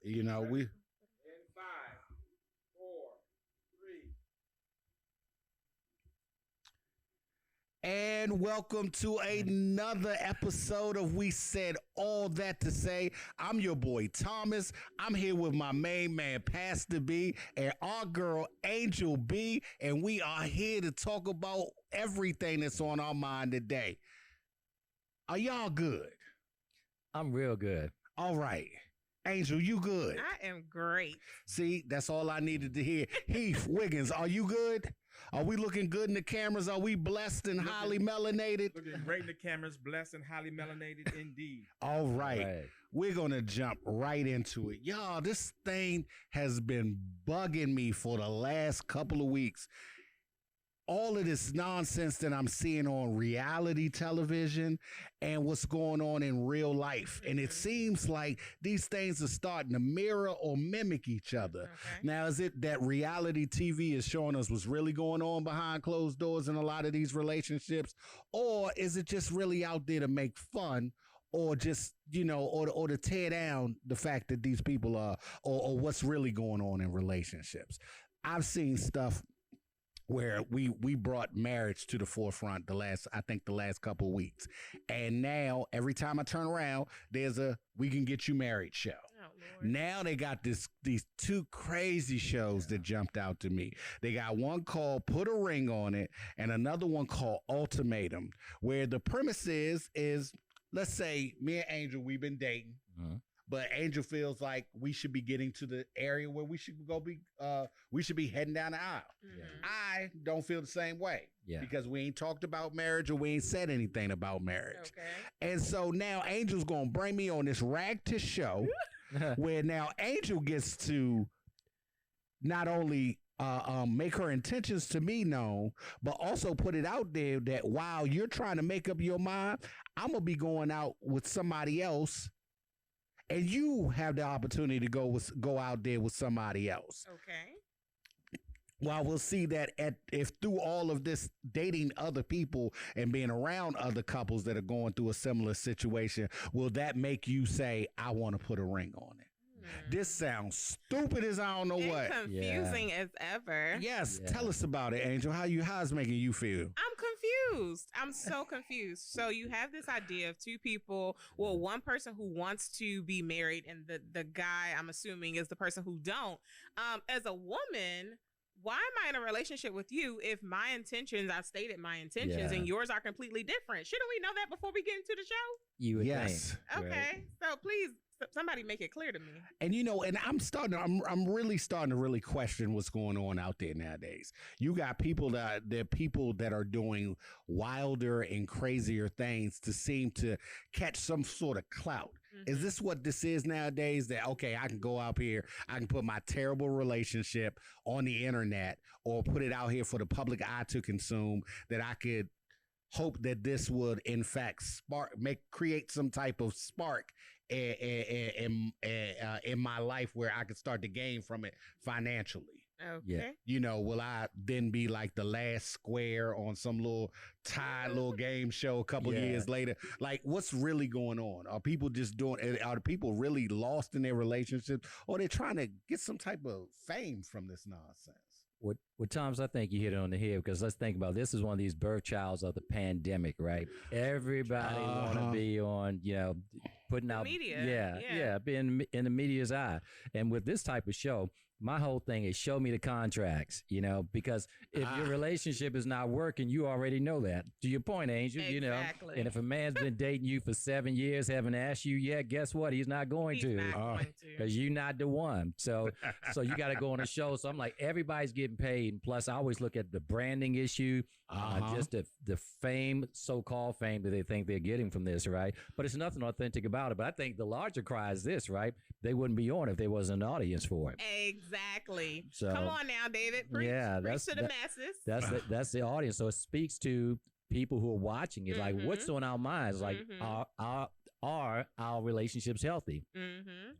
You know, we In 5, 4, 3. and welcome to another episode of We Said All That to Say. I'm your boy Thomas. I'm here with my main man Pastor B and our girl Angel B, and we are here to talk about everything that's on our mind today. Are y'all good? I'm real good. All right. Angel, you good? I am great. See, that's all I needed to hear. Heath Wiggins, are you good? Are we looking good in the cameras? Are we blessed and highly melanated? Looking great in the cameras, blessed and highly melanated indeed. All right. Right. We're going to jump right into it. Y'all, this thing has been bugging me for the last couple of weeks. All of this nonsense that I'm seeing on reality television and what's going on in real life. And it seems like these things are starting to mirror or mimic each other. Okay. Now, is it that reality TV is showing us what's really going on behind closed doors in a lot of these relationships? Or is it just really out there to make fun? Or just, or to tear down the fact that these people are, or what's really going on in relationships? I've seen stuff where we brought marriage to the forefront the last couple of weeks. And now every time I turn around, there's a We Can Get You Married show. Oh, Lord. Now they got these two crazy shows that jumped out to me. They got one called Put a Ring on It and another one called Ultimatum, where the premise is let's say me and Angel, we've been dating. Uh-huh. But Angel feels like we should be getting to the area where we should we should be heading down the aisle. Mhm. I don't feel the same way because we ain't talked about marriage or we ain't said anything about marriage. Okay. And so now Angel's going to bring me on this rag to show where now Angel gets to not only make her intentions to me known, but also put it out there that while you're trying to make up your mind, I'm going to be going out with somebody else. And you have the opportunity to go out there with somebody else. Okay. Well, we'll see that if through all of this dating other people and being around other couples that are going through a similar situation, will that make you say, I want to put a ring on it? This sounds stupid as I don't know what. Confusing as ever. Yes, tell us about it, Angel. How's it making you feel? I'm confused. I'm so confused. So you have this idea of two people, well, one person who wants to be married and the guy, I'm assuming, is the person who don't. As a woman, why am I in a relationship with you if my intentions, I've stated my intentions, and yours are completely different? Shouldn't we know that before we get into the show? You would Yes. think. Okay. Right? So please, somebody make it clear to me. And and I'm really starting to really question what's going on out there nowadays. You got people that are doing wilder and crazier things to seem to catch some sort of clout. Mm-hmm. Is this what this is nowadays? That, okay, I can go out here, I can put my terrible relationship on the internet or put it out here for the public eye to consume, that I could hope that this would in fact create some type of spark in my life where I could start to gain from it financially. Okay. Will I then be like the last square on some little game show a couple years later? Like, what's really going on? Are people are the people really lost in their relationships, or they're trying to get some type of fame from this nonsense? What Thomas, I think you hit it on the head, because let's think about it. This is one of these birth childs of the pandemic, right? Everybody want to be on, putting out media. Being in the media's eye. And with this type of show, my whole thing is show me the contracts, because if your relationship is not working, you already know that. To your point, Angel, Exactly. And if a man's been dating you for 7 years, haven't asked you yet, guess what? He's not going to. Because you're not the one. So you got to go on a show. So I'm like, everybody's getting paid. And plus, I always look at the branding issue, just the fame, so-called fame that they think they're getting from this, right? But it's nothing authentic about it. But I think the larger cry is this, right? They wouldn't be on if there wasn't an audience for it. Exactly. So, come on now, David. Preach to the masses. That's the audience. So it speaks to people who are watching it. Like, what's on our minds? Like, are our relationships healthy?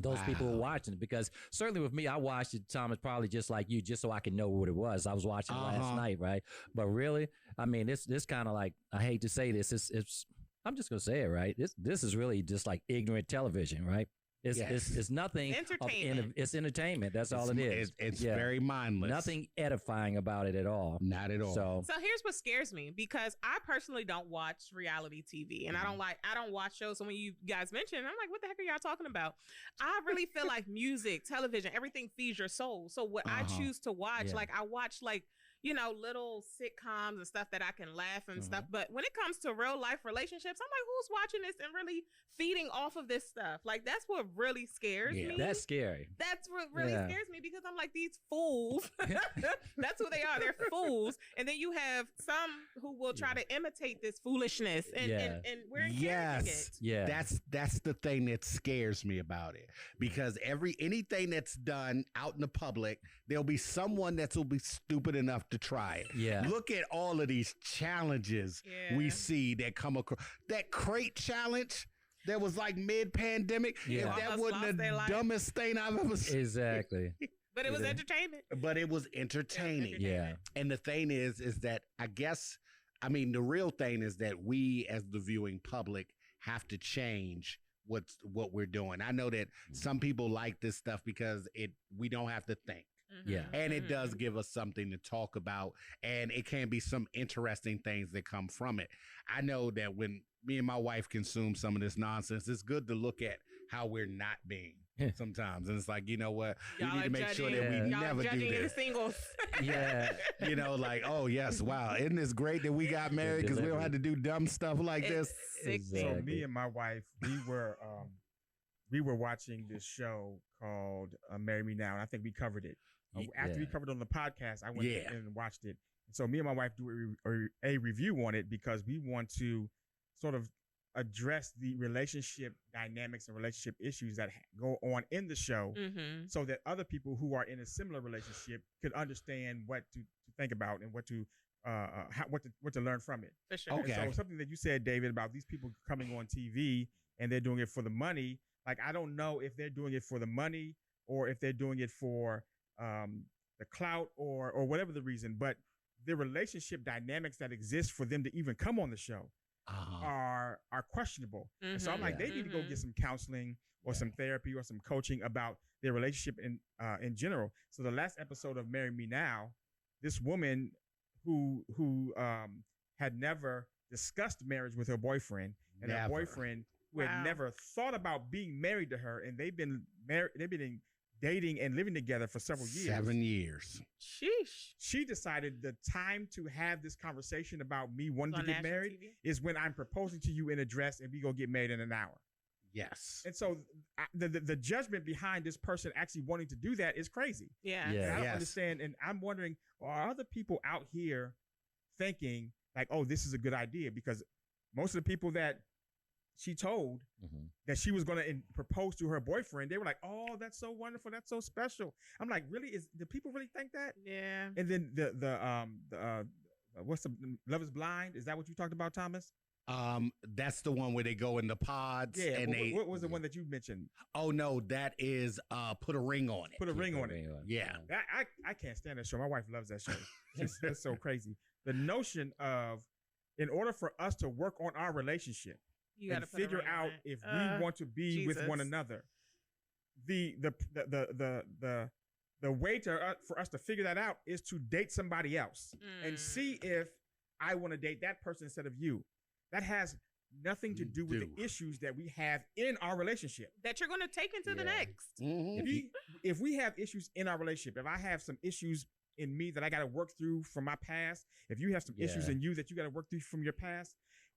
Those people who are watching it. Because certainly with me, I watched it, Thomas, probably just like you, just so I can know what it was. I was watching last night, right? But really, I mean, this kind of like, I hate to say this, it's I'm just gonna say it, right? This is really just like ignorant television, right? It's nothing. Entertainment. It's entertainment. That's all it is. It's very mindless. Nothing edifying about it at all. Not at all. So here's what scares me, because I personally don't watch reality TV, and I don't watch shows. So when you guys mention, I'm like, what the heck are y'all talking about? I really feel like music, television, everything feeds your soul. So what I choose to watch, like I watch like, you know, little sitcoms and stuff that I can laugh and stuff. But when it comes to real life relationships, I'm like, who's watching this and really feeding off of this stuff? Like, that's what really scares me. That's scary. That's what really scares me, because I'm like, these fools, that's who they are. They're fools. And then you have some who will try to imitate this foolishness, and we're encouraging it. Yeah. That's the thing that scares me about it, because anything that's done out in the public, there'll be someone that will be stupid enough to try it. Yeah. Look at all of these challenges we see that come across. That crate challenge that was like mid-pandemic. Yeah. That wasn't the dumbest thing I've ever seen. Exactly. But it was entertainment. But it was entertaining. Yeah. And the thing is that the real thing is that we as the viewing public have to change what we're doing. I know that some people like this stuff because we don't have to think. Yeah. And it does give us something to talk about, and it can be some interesting things that come from it. I know that when me and my wife consume some of this nonsense, it's good to look at how we're not being sometimes. And it's like, you know what? We need to make sure that we never do this. Singles. Yeah. You know, like, oh, yes, wow. Isn't this great that we got married because we don't have to do dumb stuff like this? So me and my wife, we were watching this show called Marry Me Now, and I think we covered it. After we covered it on the podcast, I went in and watched it. And so me and my wife do a review on it because we want to sort of address the relationship dynamics and relationship issues that go on in the show, so that other people who are in a similar relationship could understand what to think about and what to learn from it. For sure. Okay. And so something that you said, David, about these people coming on TV and they're doing it for the money. Like, I don't know if they're doing it for the money or if they're doing it for the clout or whatever the reason, but the relationship dynamics that exist for them to even come on the show are questionable. And so I'm like, they need to go get some counseling or some therapy or some coaching about their relationship in general. So the last episode of Marry Me Now, this woman who had never discussed marriage with her boyfriend, and her boyfriend who had never thought about being married to her, and they've been dating and living together for several years. 7 years. Sheesh. She decided the time to have this conversation about me wanting to get married is when I'm proposing to you in a dress and we go get married in an hour. Yes. And so the judgment behind this person actually wanting to do that is crazy. Yeah. And I don't understand. And I'm wondering, are other people out here thinking like, oh, this is a good idea? Because most of the people that she told that she was going to propose to her boyfriend, they were like, oh, that's so wonderful. That's so special. I'm like, really? Do people really think that? Yeah. And then the what's the Love is Blind? Is that what you talked about, Thomas? That's the one where they go in the pods. Yeah. And what was the one that you mentioned? Oh no, that is Put a Ring on It. Put a Ring on It. Yeah. I can't stand that show. My wife loves that show. It's so crazy. The notion of, in order for us to work on our relationship, you and figure out if we want to be with one another, the way for us to figure that out is to date somebody else and see if I want to date that person instead of you. That has nothing to do with the issues that we have in our relationship that you're going to take into the next. If we have issues in our relationship, if I have some issues in me that I got to work through from my past, if you have some issues in you that you got to work through from your past,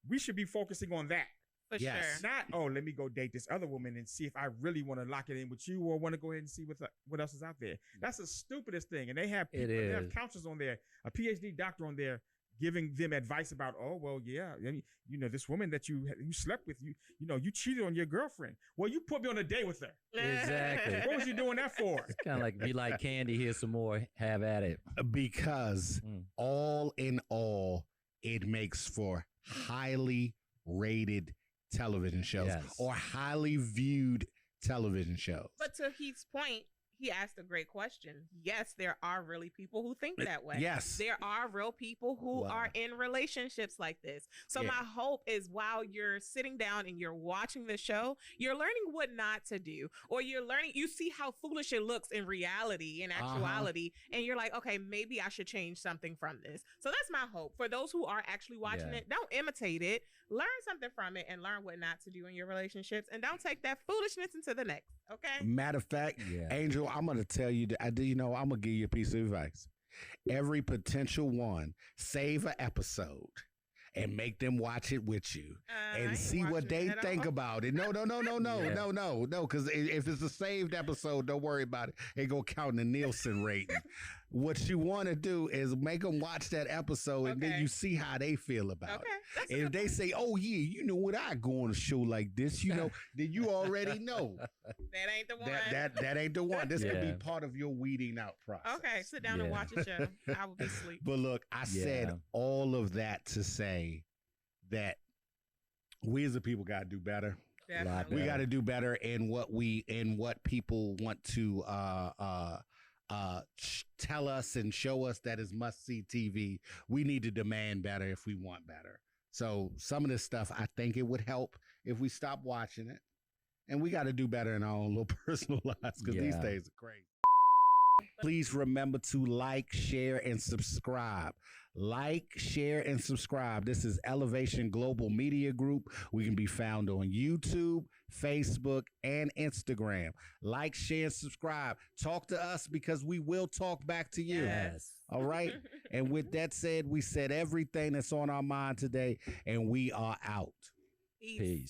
we should be focusing on that. For sure. Not, oh, let me go date this other woman and see if I really want to lock it in with you or want to go ahead and see what else is out there. That's the stupidest thing. And they have people, they have counselors on there, a PhD doctor on there, giving them advice about, oh, well, yeah, you know, this woman that you slept with, you know, you cheated on your girlfriend. Well, you put me on a date with her. Exactly. What was you doing that for? It's kind of like, be like candy, here's some more, have at it. Because all in all, it makes for highly rated television shows or highly viewed television shows. But to Heath's point, he asked a great question. Yes, there are really people who think that way. Yes. There are real people who Wow. are in relationships like this. So Yeah. my hope is while you're sitting down and you're watching the show, you're learning what not to do, or you see how foolish it looks in reality, in actuality, and you're like, okay, maybe I should change something from this. So that's my hope. For those who are actually watching it, don't imitate it. Learn something from it and learn what not to do in your relationships, and don't take that foolishness into the next. Okay. Matter of fact, Angel, I'm going to tell you that I'm going to give you a piece of advice. Every potential one, save an episode and make them watch it with you and see what they think about it. No. Because if it's a saved episode, don't worry about it. It go count in the Nielsen rating. What you want to do is make them watch that episode, and then you see how they feel about it. And if they say, "Oh yeah, you know what, I go on a show like this," then you already know that ain't the one. That ain't the one. This could be part of your weeding out process. Okay, sit down and watch a show. I will be asleep. But look, I said all of that to say that we as a people got to do better. Definitely. We got to do better in what people want to tell us and show us that is must-see TV. We need to demand better if we want better. So some of this stuff, I think it would help if we stop watching it. And we got to do better in our own little personal lives, because these days are crazy. Please remember to like, share, and subscribe. Like, share, and subscribe. This is Elevation Global Media Group. We can be found on YouTube, Facebook, and Instagram. Like, share, and subscribe. Talk to us, because we will talk back to you. Yes. All right? And with that said, we said everything that's on our mind today, and we are out. Peace.